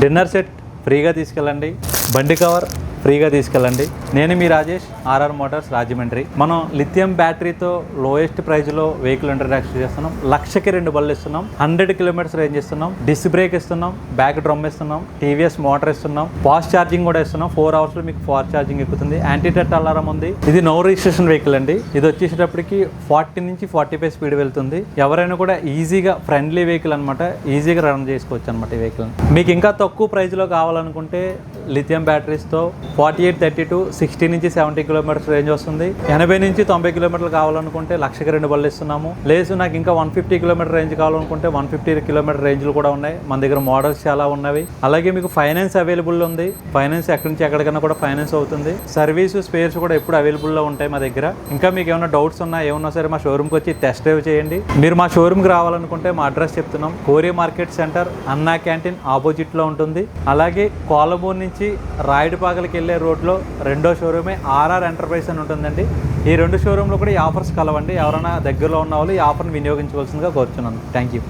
Dinner set ఫ్రీగా తీసుకెళ్ళండి, బండి కవర్ ఫ్రీగా తీసుకెళ్ళండి. నేను మీ రాజేష్, ఆర్ఆర్ మోటార్స్ రాజమండ్రి. మనం లిథియం బ్యాటరీతో లోయెస్ట్ ప్రైజ్లో వెహికల్ ఇంట్రడక్షన్ చేస్తున్నాం. 1,00,000కి 2 బళ్ళు ఇస్తున్నాం, 100 కిలోమీటర్స్ రేంజ్ ఇస్తున్నాం, డిస్క్ బ్రేక్ ఇస్తున్నాం, బ్యాక్ డ్రమ్ ఇస్తున్నాం, టీవీఎస్ మోటార్ ఇస్తున్నాం, ఫాస్ట్ ఛార్జింగ్ కూడా ఇస్తున్నాం. 4 అవర్స్లో మీకు ఫాస్ట్ ఛార్జింగ్ ఎక్కుతుంది. యాంటీ టచ్ అలారం ఉంది. ఇది నో రిజిస్ట్రేషన్ వెహికల్ అండి. ఇది వచ్చేసేటప్పటికి 40 నుంచి 45 స్పీడ్ వెళ్తుంది. ఎవరైనా కూడా ఈజీగా ఫ్రెండ్లీ వెహికల్ అనమాట, ఈజీగా రన్ చేసుకోవచ్చు అనమాట ఈ వెహికల్. మీకు ఇంకా తక్కువ ప్రైజ్లో కావాలనుకుంటే లిథియం బ్యాటరీస్తో 4832 60 నుంచి 70 కిలోమీటర్స్ రేంజ్ వస్తుంది. 80 నుంచి 90 కిలోమీటర్లు కావాలనుకుంటే 1,00,000కి 2 బళ్ళు ఇస్తున్నాము. లేదు నాకు ఇంకా 150 కిలోమీటర్ రేంజ్ కావాలనుకుంటే 150 కిలోమీటర్ రేంజ్లు కూడా ఉన్నాయి. మన దగ్గర మోడల్స్ చాలా ఉన్నవి. అలాగే మీకు ఫైనాన్స్ అవైలబుల్ ఉంది. ఫైనాన్స్ ఎక్కడి నుంచి ఎక్కడికైనా కూడా ఫైనాన్స్ అవుతుంది. సర్వీసు స్పేర్స్ కూడా ఎప్పుడు అవైలబుల్లో ఉంటాయి మా దగ్గర. ఇంకా మీకు ఏమైనా డౌట్స్ ఉన్నా ఏమన్నా సరే మా షోరూమ్కి వచ్చి టెస్ట్ డ్రైవ్ చేయండి. మీరు మా షోరూమ్కి రావాలనుకుంటే మా అడ్రస్ చెప్తున్నాం. కోరియా మార్కెట్ సెంటర్ అన్నా క్యాంటీన్ ఆపోజిట్లో ఉంటుంది. అలాగే కోలమూరు నుంచి రాయుడుపాకలకి వెళ్ళే రోడ్లో రెండో షోరూమే ఆర్ఆర్ ఎంటర్ప్రైజ్ అని ఉంటుందండి. ఈ 2 షోరూంలో కూడా ఈ ఆఫర్స్ కలవండి. ఎవరైనా దగ్గరలో ఉన్న వాళ్ళు ఈ ఆఫర్ని వినియోగించవలసిందిగా కోరుచున్నాను. Thank you.